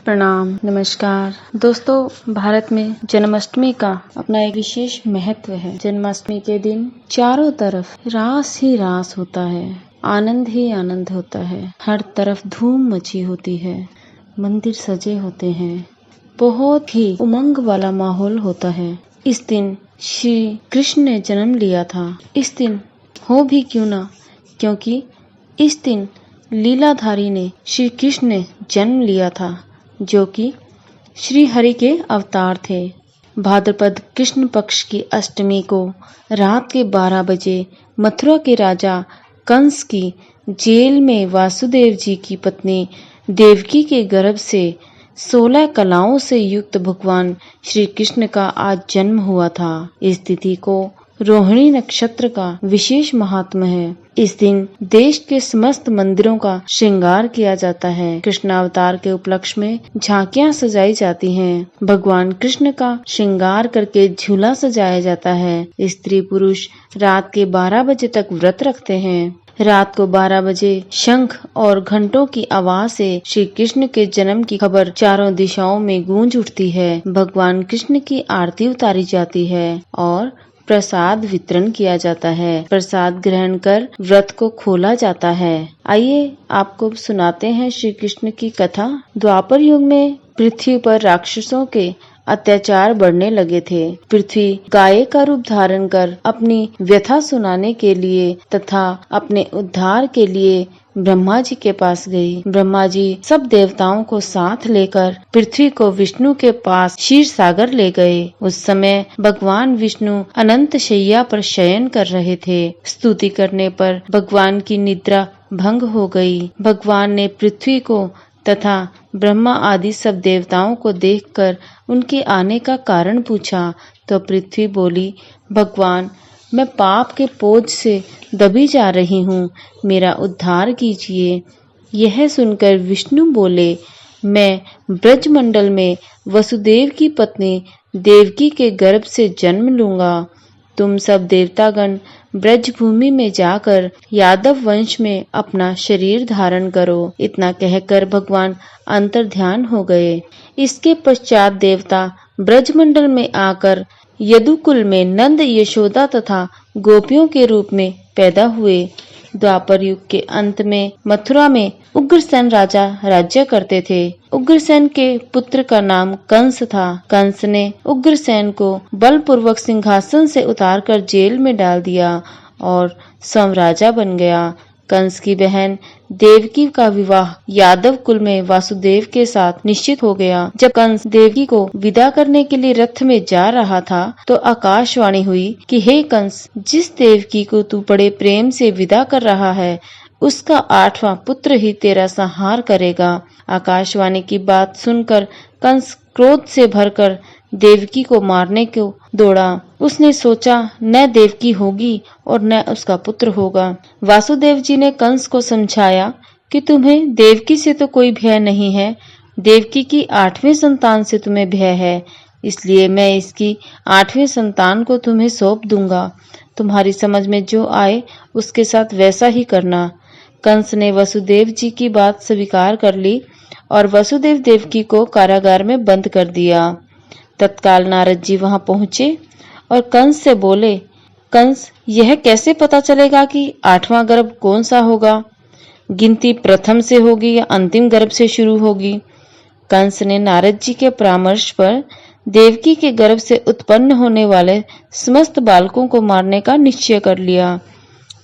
प्रणाम, नमस्कार दोस्तों। भारत में जन्माष्टमी का अपना एक विशेष महत्व है। जन्माष्टमी के दिन चारों तरफ रास ही रास होता है, आनंद ही आनंद होता है। हर तरफ धूम मची होती है, मंदिर सजे होते हैं, बहुत ही उमंग वाला माहौल होता है। इस दिन श्री कृष्ण ने जन्म लिया था। इस दिन हो भी क्यों ना, क्योंकि इस दिन लीलाधारी ने श्री कृष्ण ने जन्म लिया था, जो कि श्री हरि के अवतार थे। भाद्रपद कृष्ण पक्ष की अष्टमी को रात के 12 बजे मथुरा के राजा कंस की जेल में वासुदेव जी की पत्नी देवकी के गर्भ से 16 कलाओं से युक्त भगवान श्री कृष्ण का आज जन्म हुआ था। इस तिथि को रोहिणी नक्षत्र का विशेष महात्म है। इस दिन देश के समस्त मंदिरों का श्रृंगार किया जाता है। कृष्णावतार के उपलक्ष्य में झांकियां सजाई जाती हैं। भगवान कृष्ण का श्रृंगार करके झूला सजाया जाता है। स्त्री पुरुष रात के 12 बजे तक व्रत रखते हैं। रात को 12 बजे शंख और घंटों की आवाज से श्री कृष्ण के जन्म की खबर चारों दिशाओं में गूंज उठती है। भगवान कृष्ण की आरती उतारी जाती है और प्रसाद वितरण किया जाता है। प्रसाद ग्रहण कर व्रत को खोला जाता है। आइए आपको सुनाते हैं श्री कृष्ण की कथा। द्वापर युग में पृथ्वी पर राक्षसों के अत्याचार बढ़ने लगे थे। पृथ्वी गाय का रूप धारण कर अपनी व्यथा सुनाने के लिए तथा अपने उद्धार के लिए ब्रह्मा जी के पास गई। ब्रह्मा जी सब देवताओं को साथ लेकर पृथ्वी को विष्णु के पास क्षीर सागर ले गए। उस समय भगवान विष्णु अनंत शैया पर शयन कर रहे थे। स्तुति करने पर भगवान की निद्रा भंग हो गई। भगवान ने पृथ्वी को तथा ब्रह्मा आदि सब देवताओं को देखकर उनके आने का कारण पूछा, तो पृथ्वी बोली, भगवान मैं पाप के बोझ से दबी जा रही हूँ, मेरा उद्धार कीजिए। यह सुनकर विष्णु बोले, मैं ब्रजमंडल में वसुदेव की पत्नी देवकी के गर्भ से जन्म लूंगा। तुम सब देवतागण ब्रज भूमि में जाकर यादव वंश में अपना शरीर धारण करो। इतना कहकर भगवान अंतर्ध्यान हो गए। इसके पश्चात देवता ब्रजमंडल में आकर यदुकुल में नंद, यशोदा तथा गोपियों के रूप में पैदा हुए। द्वापर युग के अंत में मथुरा में उग्रसेन राजा राज्य करते थे। उग्रसेन के पुत्र का नाम कंस था। कंस ने उग्रसेन को बलपूर्वक सिंहासन से उतारकर जेल में डाल दिया और स्वयं राजा बन गया। कंस की बहन देवकी का विवाह यादव कुल में वासुदेव के साथ निश्चित हो गया। जब कंस देवकी को विदा करने के लिए रथ में जा रहा था, तो आकाशवाणी हुई कि हे कंस, जिस देवकी को तू बड़े प्रेम से विदा कर रहा है, उसका 8वां पुत्र ही तेरा संहार करेगा। आकाशवाणी की बात सुनकर कंस क्रोध से भरकर देवकी को मारने को दौड़ा। उसने सोचा, न देवकी होगी और न उसका पुत्र होगा। वासुदेव जी ने कंस को समझाया कि तुम्हें देवकी से तो कोई भय नहीं है, देवकी की 8वें संतान से तुम्हें भय है, इसलिए मैं इसकी 8वें संतान को तुम्हें सौंप दूंगा। तुम्हारी समझ में जो आए उसके साथ वैसा ही करना। कंस ने वसुदेव जी की बात स्वीकार कर ली और वसुदेव देवकी को कारागार में बंद कर दिया। तत्काल नारद जी वहां पहुंचे और कंस से बोले, कंस, यह कैसे पता चलेगा कि 8वां गर्भ कौन सा होगा? गिनती प्रथम से होगी या अंतिम गर्भ से शुरू होगी? कंस ने नारद जी के परामर्श पर देवकी के गर्भ से उत्पन्न होने वाले समस्त बालकों को मारने का निश्चय कर लिया।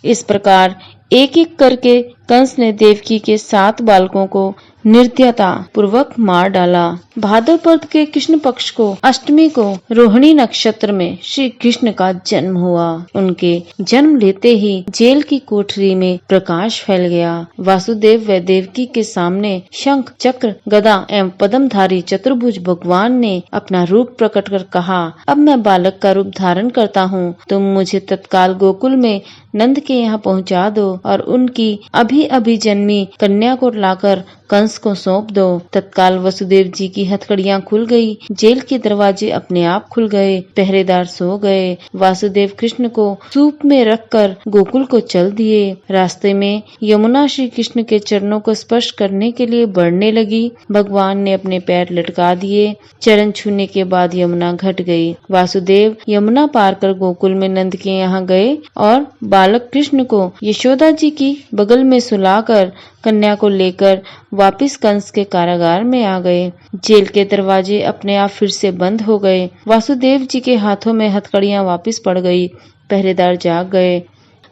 इस प्रकार एक एक करके कंस ने देवकी के 7 बालकों को निर्दयता पूर्वक मार डाला। भाद्रपद के कृष्ण पक्ष को अष्टमी को रोहिणी नक्षत्र में श्री कृष्ण का जन्म हुआ। उनके जन्म लेते ही जेल की कोठरी में प्रकाश फैल गया। वासुदेव व देवकी के सामने शंख, चक्र, गदा एवं पद्मधारी चतुर्भुज भगवान ने अपना रूप प्रकट कर कहा, अब मैं बालक का रूप धारण करता हूँ। तुम मुझे तत्काल गोकुल में नंद के यहाँ पहुँचा दो और उनकी अभी अभी जन्मी कन्या को लाकर कंस को सौंप दो। तत्काल वसुदेव जी की हथकड़ियां खुल गई। जेल के दरवाजे अपने आप खुल गए। पहरेदार सो गए। वासुदेव कृष्ण को सूप में रखकर गोकुल को चल दिए। रास्ते में यमुना श्री कृष्ण के चरणों को स्पर्श करने के लिए बढ़ने लगी। भगवान ने अपने पैर लटका दिए। चरण छूने के बाद यमुना घट गई। वासुदेव यमुना पार कर गोकुल में नंद के यहाँ गए और बालक कृष्ण को यशोदा जी की बगल में सुलाकर कन्या को लेकर वापिस कंस के कारागार में आ गए। जेल के दरवाजे अपने आप फिर से बंद हो गए। वासुदेव जी के हाथों में हथकड़ियां वापिस पड़ गई। पहरेदार जाग गए।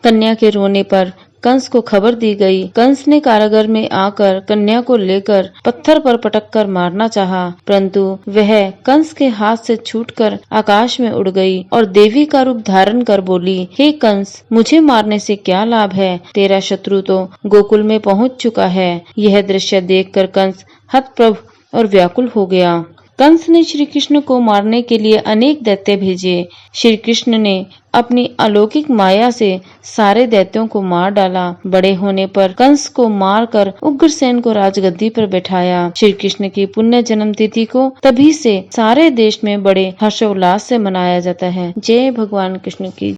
कन्या के रोने पर कंस को खबर दी गई। कंस ने कारागार में आकर कन्या को लेकर पत्थर पर पटक कर मारना चाहा, परंतु वह कंस के हाथ से छूटकर आकाश में उड़ गई और देवी का रूप धारण कर बोली, हे कंस, मुझे मारने से क्या लाभ है? तेरा शत्रु तो गोकुल में पहुंच चुका है। यह दृश्य देखकर कंस हतप्रभ और व्याकुल हो गया। कंस ने श्री कृष्ण को मारने के लिए अनेक दैत्य भेजे। श्री कृष्ण ने अपनी अलौकिक माया से सारे दैत्यों को मार डाला। बड़े होने पर कंस को मारकर उग्रसेन को राजगद्दी पर बैठाया। श्री कृष्ण की पुण्य जन्म तिथि को तभी से सारे देश में बड़े हर्षोल्लास से मनाया जाता है। जय भगवान कृष्ण की।